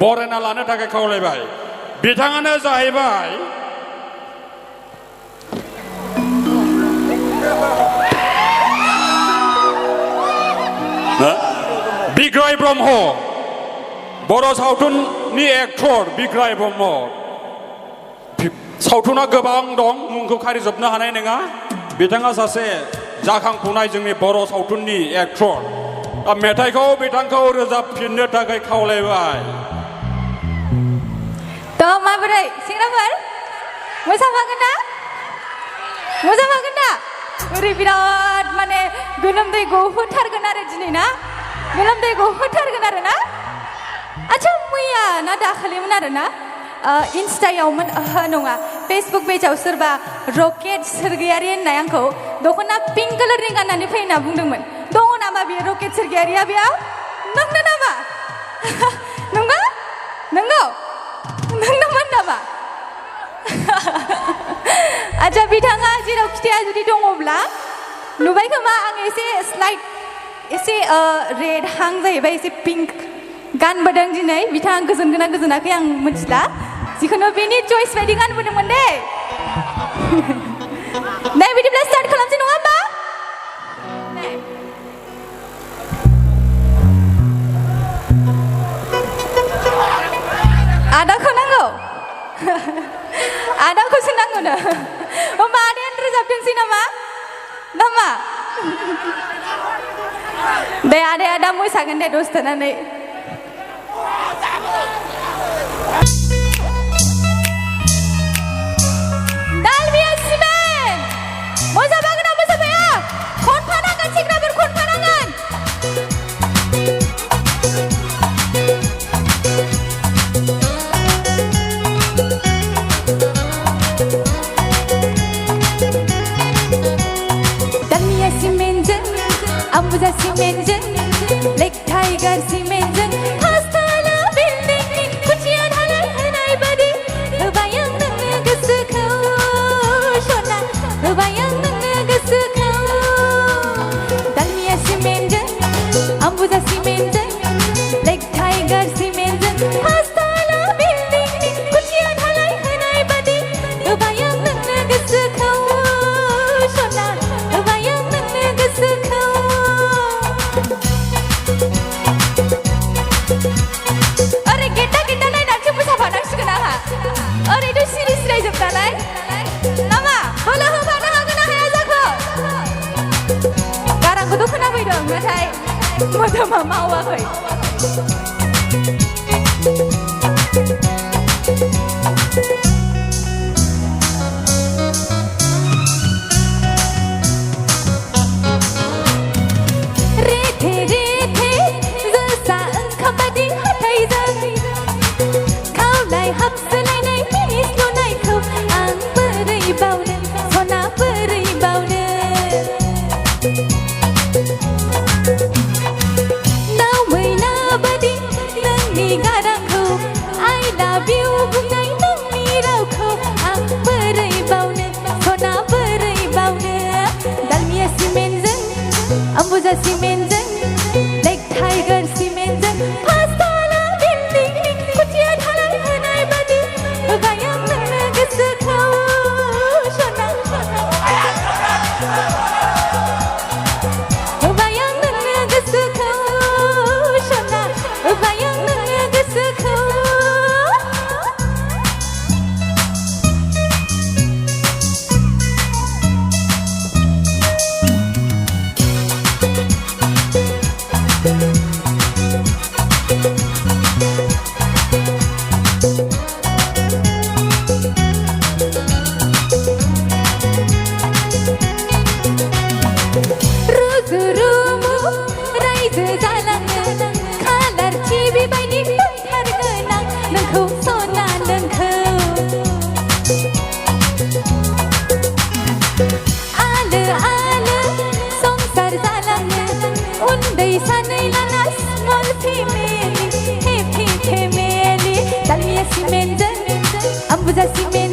बरायना लानो थाखाय खावलायबाय बिथाङानो जाहैबाय बिग्राय ब्रह्म बर' सावथुननि एक्टर बिग्राय ब्रह्म सावथुना गोबां दं मुंखौ खारिजोबनो हानाय नङा बिथाङा सासे जाखांफुनाय जोंनि बर' सावथुननि एक्टर मेथाइखौ बिथांखौ रोजाबफिननो थाखाय खावलायबाय तो माबोरै सेंग्राफोर मोसाफागोन ना मोसाफागोन ना ओरै बिराद माने गोलोमदै गहोथारगोन आरो दिनै ना गोलोमदै गहोथारगोन आरो ना आच्छा मैया ना दाखालिमोन आरो ना इन्स्टायावमोन नङा फेसबुक पेजाव सोरबा रकेट सोरगियारि होननाय आंखौ दख'ना पिंक कालारनि गाननानै फै होनना बुंदोंमोन दङ नामा बेयो रकेट सोरगियारिया बेयाव नोंनो नामा नंगौ नंगौ नोंनोमोन नामा आच्छा बिथाङा जेराव खिथाया जुदि दङब्ला नुबाय खोमा आं एसे स्लाइड एसे रेड हां जाहैबाय एसे पिंक गानबोदों दिनै बिथाङा गोजोनगोन ना गोजोनाखै आं मिथिला जिखुनु बेनि चइस बायदि गानबोदोंमोन दे दे बिदिब्ला स्टार्ट खालामसै नङा होमबा आदाखौ नांगौ आदाखौसो नांगौनो होमबा आदायानो रोजाबथोंसै नामा नामा दे आदाया दा मोसागोन दे दसे थानानै दालमिया सिमेन्ट मोसाफागोन ना मोसाफाया खनफानांगोन सेंग्राफोर खनफानांगोन दालमिया सिमेन्टजों आंबुजा सिमेन्टजों लेक टाइगार सिमेन्टजों हास्थाला बिल्डिंनि खुथिया धालाय होनाय बादि होबाय आं नोंनो गोसोखौ सना होबाय आं नोंनो गोसोखौ दालमिया सिमेन्टजों आंबुजा सिमेन्टजों लेक टाइगार सिमेन्टजों हास्थाला बिल्डिंनि खुथिया धालाय होनाय बादि होबाय आं नोंनो गोसोखौ सना होबाय आं नोंनो गोसोखौ अरे गेटा गेटा नायनानैसो मोसाफानांसिगोन आंहा ओरैथ' सिरि सिरायजोबनालाय नामा बोलो होफानो हागोन ना हाया जाखो गारांखौथ' खोनाफैदों नाथाय मोदोमा मावाखै रेथे रेथे जोसा ओंखाम बादि हाथायजों खावलाय हाबसोलायनाय मिनिस नुनायखौ आं बोरै बावनो सना बोरै बावनो दाउ मैना बादि नोंनि गारांखौ I love you बुंनाय नोंनि रावखौ आं बोरै बावनो सना बोरै बावनो दालमिया सिमेन्टजों आंबुजा सिमेन्टजों लेक टाइगार सिमेन्टजों हास्थाला बिल्डिंनि खुथिया धालाय होनाय बादि होबाय आं नोंनो गोसोखौ सना होबाय आं नोंनो गोसोखौ सना होबाय आं नोंनो गोसोखौ रुजु रुमु रायजो जालाङो खालार टिभि बायदि बुंथारगोन आं नोंखौ सना नोंखौ आलो आलो संसार जालाङो उन्दै सानै लाना small family happy family Dalmia सिमेन्टजों आंबुजा सिमेन्ट